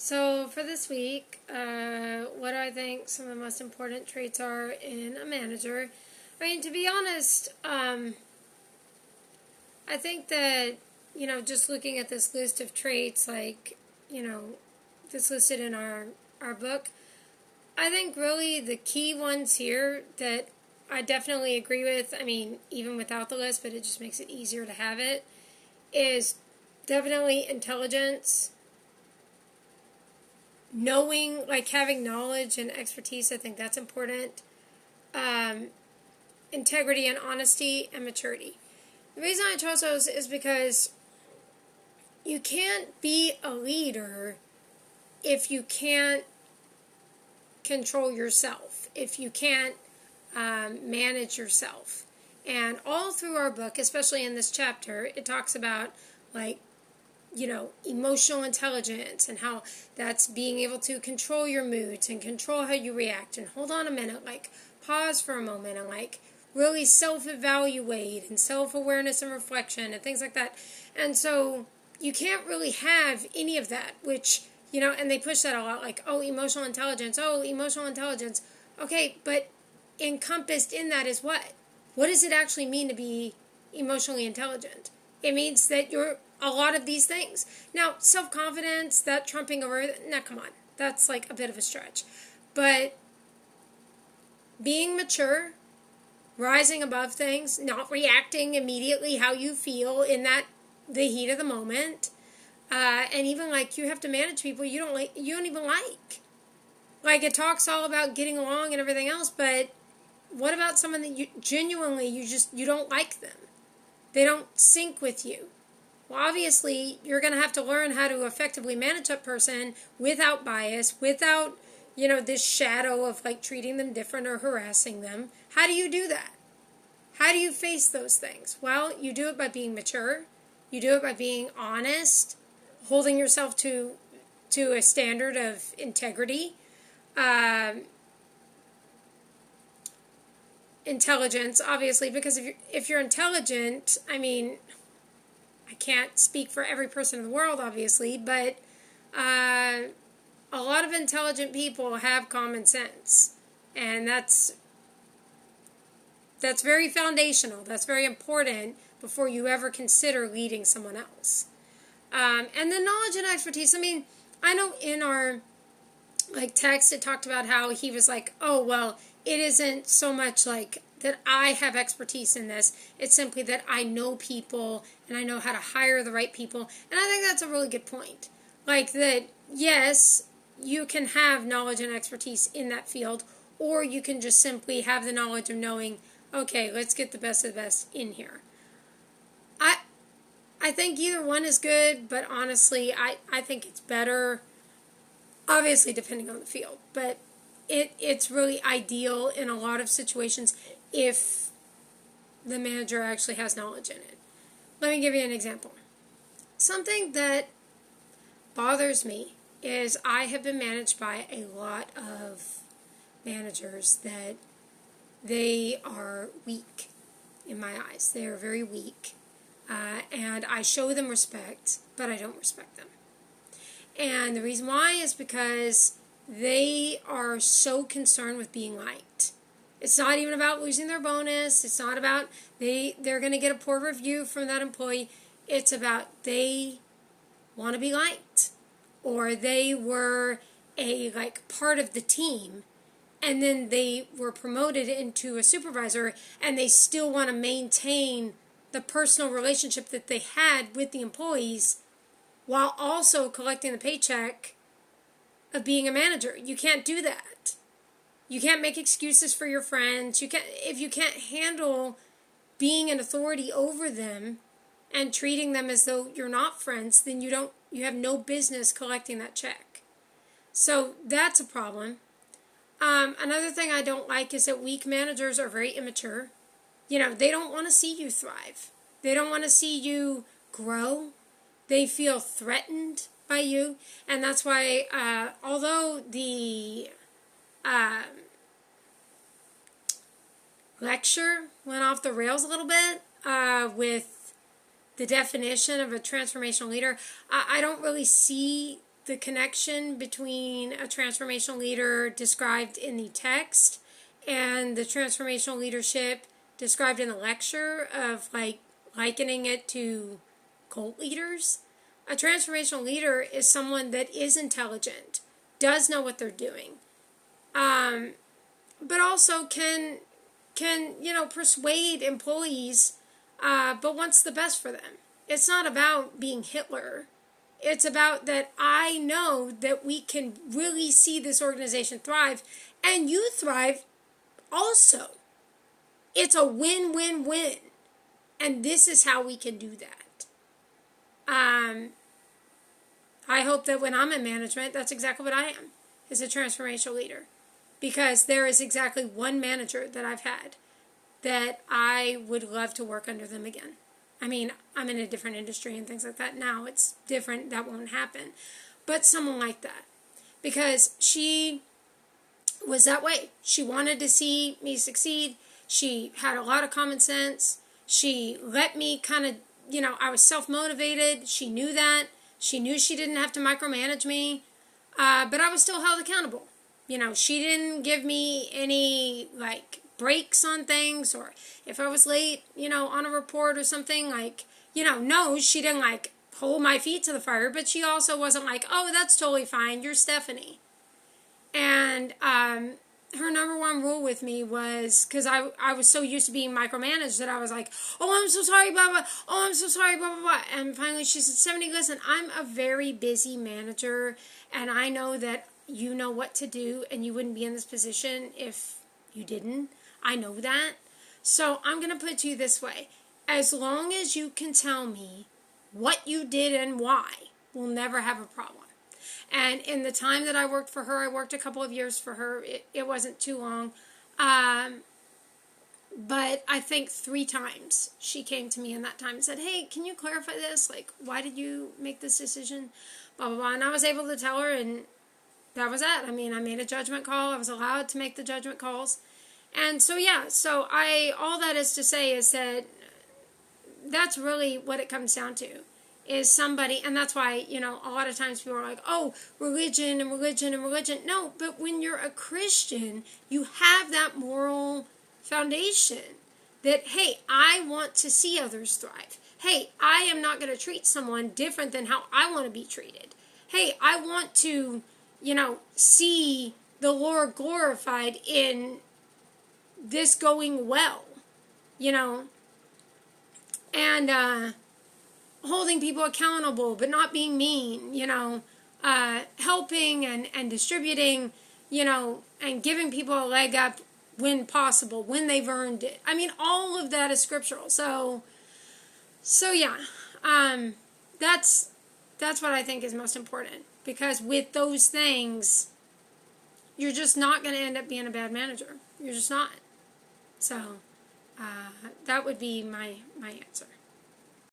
So for this week, what do I think some of the most important traits are in a manager? I mean, to be honest, I think that, just looking at this list of traits, that's listed in our book, I think really the key ones here that I definitely agree with, I mean, even without the list, but it just makes it easier to have it, is definitely intelligence. Knowing, having knowledge and expertise, I think that's important. Integrity and honesty and maturity. The reason I chose those is because you can't be a leader if you can't control yourself, if you can't manage yourself. And all through our book, especially in this chapter, it talks about, emotional intelligence and how that's being able to control your moods and control how you react and hold on a minute, pause for a moment and really self-evaluate and self-awareness and reflection and things like that. And so you can't really have any of that, which, and they push that a lot, emotional intelligence. Okay, but encompassed in that is what? What does it actually mean to be emotionally intelligent? It means that you're a lot of these things. Now, self-confidence, that trumping over, now come on, that's a bit of a stretch. But being mature, rising above things, not reacting immediately how you feel in the heat of the moment, and even you have to manage people you don't even like. It talks all about getting along and everything else, but what about someone that you genuinely you don't like them? They don't sync with you. Well, obviously, you're going to have to learn how to effectively manage that person without bias, without, this shadow of treating them different or harassing them. How do you do that? How do you face those things? Well, you do it by being mature. You do it by being honest, holding yourself to a standard of integrity. Intelligence, obviously, because if you're intelligent, I mean, I can't speak for every person in the world, obviously, but a lot of intelligent people have common sense, and that's very foundational. That's very important before you ever consider leading someone else. And then knowledge and expertise. I mean, I know in our text it talked about how he was oh, well, it isn't so much that I have expertise in this. It's simply that I know people and I know how to hire the right people. And I think that's a really good point. That, yes, you can have knowledge and expertise in that field, or you can just simply have the knowledge of knowing, okay, let's get the best of the best in here. I think either one is good, but honestly, I think it's better, obviously depending on the field, but it's really ideal in a lot of situations if the manager actually has knowledge in it. Let me give you an example. Something that bothers me is I have been managed by a lot of managers that they are weak in my eyes. They are very weak. And I show them respect, but I don't respect them. And the reason why is because they are so concerned with being liked. It's not even about losing their bonus. It's not about they're going to get a poor review from that employee. It's about they want to be liked. Or they were a part of the team, and then they were promoted into a supervisor, and they still want to maintain the personal relationship that they had with the employees while also collecting the paycheck of being a manager. You can't do that. You can't make excuses for your friends. If you can't handle being an authority over them and treating them as though you're not friends, then you have no business collecting that check. So that's a problem. Another thing I don't like is that weak managers are very immature. They don't want to see you thrive. They don't want to see you grow. They feel threatened by you. And that's why, although the lecture went off the rails a little bit with the definition of a transformational leader, I don't really see the connection between a transformational leader described in the text and the transformational leadership described in the lecture of like likening it to cult leaders. A transformational leader is someone that is intelligent, does know what they're doing, but also can persuade employees, but wants the best for them. It's not about being Hitler. It's about that I know that we can really see this organization thrive, and you thrive also. It's a win-win-win, and this is how we can do that. I hope that when I'm in management, that's exactly what I am, is a transformational leader. Because there is exactly one manager that I've had that I would love to work under them again. I mean, I'm in a different industry and things like that now. It's different. That won't happen. But someone like that. Because she was that way. She wanted to see me succeed. She had a lot of common sense. She let me kind of, I was self-motivated. She knew that. She knew she didn't have to micromanage me. But I was still held accountable. She didn't give me any, breaks on things, or if I was late, on a report or something, no, she didn't, hold my feet to the fire, but she also wasn't like, oh, that's totally fine, you're Stephanie. And, her number one rule with me was, because I was so used to being micromanaged that I was like, oh, I'm so sorry, blah, blah, oh, I'm so sorry, blah, blah, blah. And finally she said, Stephanie, listen, I'm a very busy manager, and I know that you know what to do, and you wouldn't be in this position if you didn't. I know that. So I'm going to put it to you this way. As long as you can tell me what you did and why, we'll never have a problem. And in the time that I worked for her, I worked a couple of years for her. It wasn't too long. But I think 3 times she came to me in that time and said, hey, can you clarify this? Why did you make this decision? Blah, blah, blah. And I was able to tell her, and that was it. I mean, I made a judgment call. I was allowed to make the judgment calls. And so, yeah, all that is to say is that that's really what it comes down to, is somebody, and that's why, a lot of times people are like, oh, religion and religion and religion. No, but when you're a Christian, you have that moral foundation that, hey, I want to see others thrive. Hey, I am not going to treat someone different than how I want to be treated. Hey, I want to see the Lord glorified in this going well, and holding people accountable, but not being mean, helping and distributing, and giving people a leg up when possible, when they've earned it. I mean, all of that is scriptural. So yeah, that's what I think is most important. Because with those things, you're just not going to end up being a bad manager. You're just not. So, that would be my answer.